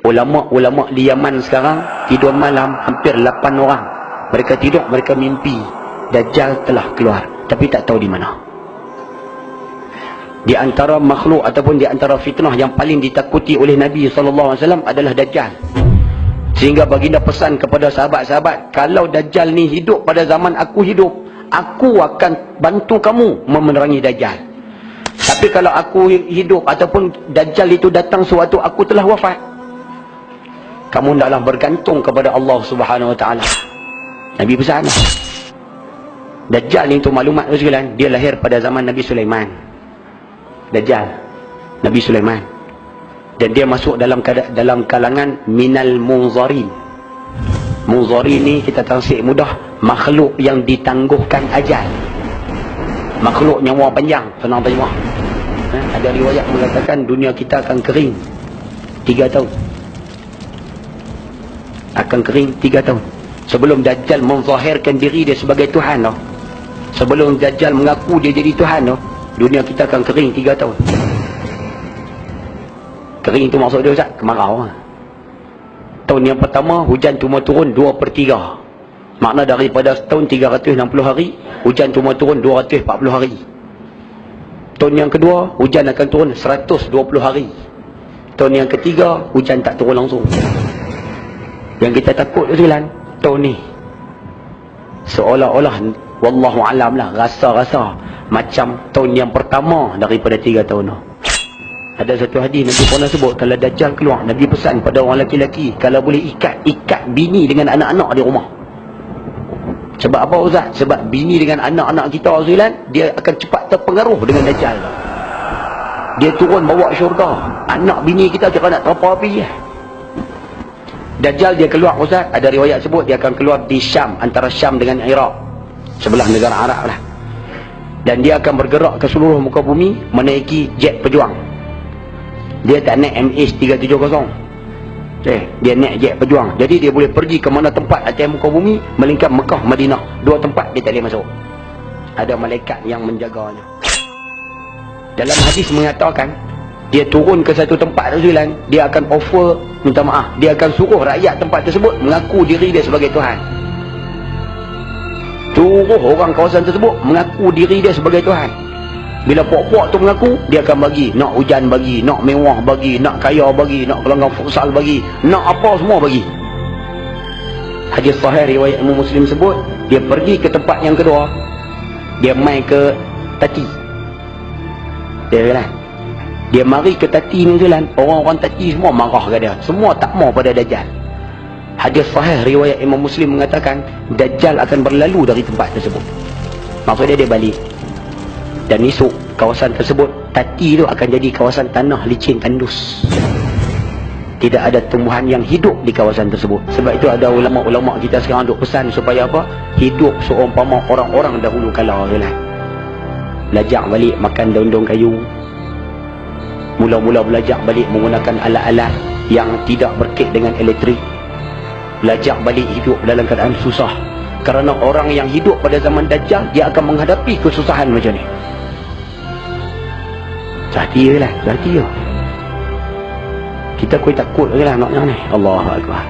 Ulama-ulama di Yaman sekarang tidur malam hampir 8 orang. Mereka tidur, mereka mimpi Dajjal telah keluar, tapi tak tahu di mana. Di antara makhluk ataupun di antara fitnah yang paling ditakuti oleh Nabi SAW adalah Dajjal. Sehingga baginda pesan kepada sahabat-sahabat, kalau Dajjal ni hidup pada zaman aku hidup, aku akan bantu kamu memerangi Dajjal. Tapi kalau aku hidup ataupun Dajjal itu datang sewaktu aku telah wafat, kamu hendaklah bergantung kepada Allah Subhanahu Wa Taala. Nabi pesan. Dajjal ni, untuk maklumat sekalian, dia lahir pada zaman Nabi Sulaiman. Dajjal Nabi Sulaiman, dan dia masuk dalam kalangan minal munzarin. Munzarin ni kita tafsir mudah, makhluk yang ditangguhkan ajal, makhluk nyawa panjang, senang terjemah. Ada riwayat mengatakan dunia kita akan kering 3 tahun, akan kering 3 tahun sebelum Dajjal menzahirkan diri dia sebagai Tuhan loh. Sebelum Dajjal mengaku dia jadi Tuhan loh, dunia kita akan kering 3 tahun. Kering itu maksud dia Ustaz, kemarau. Tahun yang pertama hujan cuma turun 2/3. Makna daripada tahun 360 hari, hujan cuma turun 240 hari. Tahun yang kedua hujan akan turun 120 hari. Tahun yang ketiga hujan tak turun langsung. Yang kita takut tu Zilan, tahun ni seolah-olah wallahu alam lah, rasa-rasa macam tahun yang pertama daripada 3 tahun tu. Ada satu hadis Nabi pernah sebut, kalau Dajjal keluar, Nabi pesan pada orang lelaki-lelaki, kalau boleh ikat bini dengan anak-anak di rumah. Sebab apa Ustaz? Sebab bini dengan anak-anak kita Zilan, dia akan cepat terpengaruh dengan Dajjal. Dia turun bawa syurga, anak bini kita cakap nak terapa api je. Dajjal dia keluar Ustaz, ada riwayat sebut dia akan keluar di Syam, antara Syam dengan Iraq, sebelah negara Arab lah. Dan dia akan bergerak ke seluruh muka bumi menaiki jet pejuang. Dia tak naik MH370, dia naik jet pejuang. Jadi dia boleh pergi ke mana tempat atas muka bumi, melingkar Mekah, Madinah. 2 tempat dia tak boleh masuk, ada malaikat yang menjaganya. Dalam hadis mengatakan, dia turun ke satu tempat tu Zilan, dia akan offer, minta maaf, dia akan suruh rakyat tempat tersebut mengaku diri dia sebagai Tuhan. Suruh orang kawasan tersebut mengaku diri dia sebagai Tuhan. Bila puak-puak tu mengaku, dia akan bagi, nak hujan bagi, nak mewah bagi, nak kaya bagi, nak gelanggang futsal bagi, nak apa semua bagi. Hadis sahih riwayat Imam Muslim sebut, dia pergi ke tempat yang kedua, dia mai ke Tati. Dia mari ke Tati ni Zilan, orang-orang Tati semua marah ke dia, semua tak mau pada Dajjal. Hadis sahih riwayat Imam Muslim mengatakan, Dajjal akan berlalu dari tempat tersebut. Maksudnya dia balik. Dan esok kawasan tersebut, Tati tu akan jadi kawasan tanah licin tandus. Tidak ada tumbuhan yang hidup di kawasan tersebut. Sebab itu ada ulama-ulama kita sekarang duk pesan supaya apa? Hidup seumpama orang-orang dahulu kala Zilan. Belajar balik makan daun-daun kayu. Mula-mula belajar balik menggunakan alat-alat yang tidak berkait dengan elektrik. Belajar balik hidup dalam keadaan susah. Kerana orang yang hidup pada zaman Dajjal, dia akan menghadapi kesusahan macam ni. Hati je lah, hati je. Kita takut je lah naknya ni. Allahu Akbar.